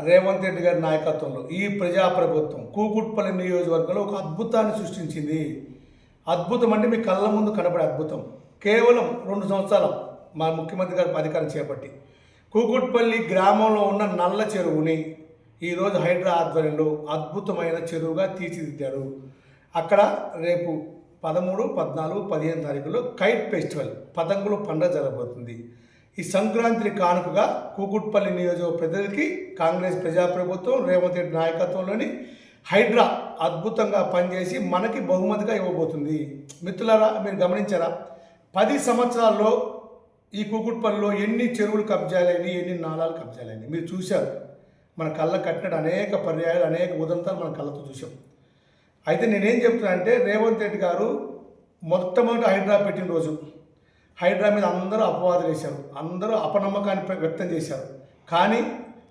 రేవంత్ రెడ్డి గారి నాయకత్వంలో ఈ ప్రజాప్రభుత్వం కూకుట్పల్లి నియోజకవర్గంలో ఒక అద్భుతాన్ని సృష్టించింది. అద్భుతం అంటే మీ కళ్ళ ముందు కనబడే అద్భుతం. కేవలం 2 సంవత్సరాలు మా ముఖ్యమంత్రి గారు అధికారం చేపట్టి కూకుట్పల్లి గ్రామంలో ఉన్న నల్ల చెరువుని ఈరోజు హైడ్రా ఆధ్వర్యంలో అద్భుతమైన చెరువుగా తీర్చిదిద్దారు. అక్కడ రేపు 13, 14, 15 తారీఖులో కైట్ ఫెస్టివల్ పతంగుల పండుగ జరగబోతుంది. ఈ సంక్రాంతి కానుకగా కూకుట్పల్లి నియోజక ప్రజలకి కాంగ్రెస్ ప్రజాప్రభుత్వం రేవంత్ రెడ్డి నాయకత్వంలోని హైడ్రా అద్భుతంగా పనిచేసి మనకి బహుమతిగా ఇవ్వబోతుంది. మిత్రులారా, మీరు గమనించారా? 10 సంవత్సరాల్లో ఈ కూకుట్పల్లిలో ఎన్ని చెరువులు కబ్జాలైనవి, ఎన్ని నాలాలు కబ్జాలైనవి మీరు చూశారు. మన కళ్ళ కట్టినట్టు అనేక పర్యాయాలు, అనేక ఉదంతాలు మన కళ్ళతో చూసాం. అయితే నేనేం చెప్తున్నా అంటే, రేవంత్ రెడ్డి గారు మొట్టమొదటి హైడ్రా పెట్టిన రోజు హైడ్రా మీద అందరూ అపవాదులు వేశారు, అందరూ అపనమ్మకాన్ని వ్యక్తం చేశారు. కానీ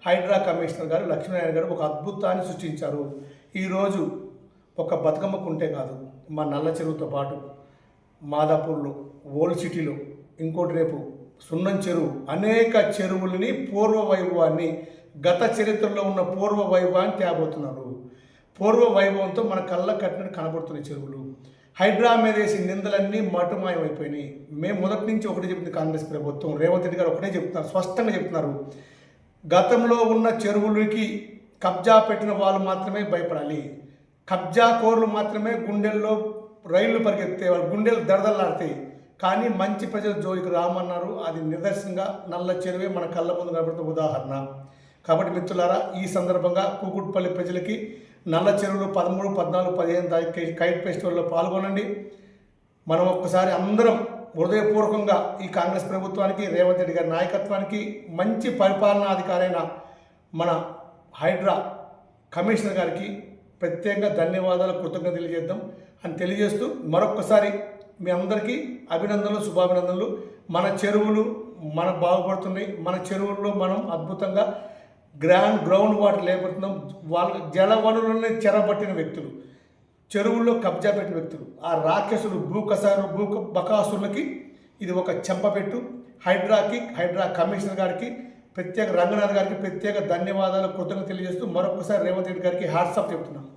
హైడ్రా కమిషనర్ గారు లక్ష్మీనారాయణ గారు ఒక అద్భుతాన్ని సృష్టించారు. ఈరోజు ఒక బతుకమ్మ కుంటే కాదు, మా నల్ల చెరువుతో పాటు మాదాపూర్లో, ఓల్డ్ సిటీలో, ఇంకోటి రేపు సున్నం చెరువు, అనేక చెరువులని పూర్వ వైభవాన్ని, గత చరిత్రలో ఉన్న పూర్వ వైభవాన్ని తేబోతున్నారు. పూర్వ వైభవంతో మన కళ్ళ కట్టినట్టు కనబడుతున్న చెరువులు. హైడ్రా మీద వేసి నిందలన్నీ మటుమాయమైపోయినాయి. మేము మొదటి నుంచి ఒకటే చెప్తుంది కాంగ్రెస్ ప్రభుత్వం, రేవంత్ రెడ్డి గారు ఒకటే చెప్తున్నారు, స్పష్టంగా చెప్తున్నారు. గతంలో ఉన్న చెరువులకి కబ్జా పెట్టిన వాళ్ళు మాత్రమే భయపడాలి, కబ్జా కోర్లు మాత్రమే గుండెల్లో రైళ్లు పరిగెత్తే, వాళ్ళ గుండెలు దడదల్లాడతాయి. కానీ మంచి ప్రజల జోలికి రామన్నారు. అది నిదర్శనంగా నల్ల చెరువే మన కళ్ళ ముందు కనబడుతున్న ఉదాహరణ. కాబట్టి మిత్రులారా, ఈ సందర్భంగా కూకుట్పల్లి ప్రజలకి నల్ల చెరువులు 13, 14, 15 తారీఖు కైట్ ఫెస్టివల్లో పాల్గొనండి. మనం ఒక్కసారి అందరం హృదయపూర్వకంగా ఈ కాంగ్రెస్ ప్రభుత్వానికి, రేవంత్ రెడ్డి గారి నాయకత్వానికి, మంచి పరిపాలనాధికారైన మన హైడ్రా కమిషనర్ గారికి ప్రత్యేకంగా ధన్యవాదాలు, కృతజ్ఞతలు తెలియజేద్దాం అని తెలియజేస్తూ మరొక్కసారి మీ అందరికీ అభినందనలు, శుభాభినందనలు. మన చెరువులు మన బాగుపడుతున్నాయి. మన చెరువుల్లో మనం అద్భుతంగా గ్రౌండ్ వాటర్ లేకపోతున్నాం. వాళ్ళ జల వనరులని చెరబట్టిన వ్యక్తులు, చెరువుల్లో కబ్జా పెట్టిన వ్యక్తులు, ఆ రాక్షసులు బకాసులకి ఇది ఒక చెంపపెట్టు. హైడ్రా కమిషనర్ గారికి, ప్రత్యేక రంగనాథ్ గారికి ప్రత్యేక ధన్యవాదాలు, కృతజ్ఞతలు తెలియజేస్తూ మరొకసారి రేవంత్ రెడ్డి గారికి హ్యాట్స్ ఆఫ్ చెప్తున్నాం.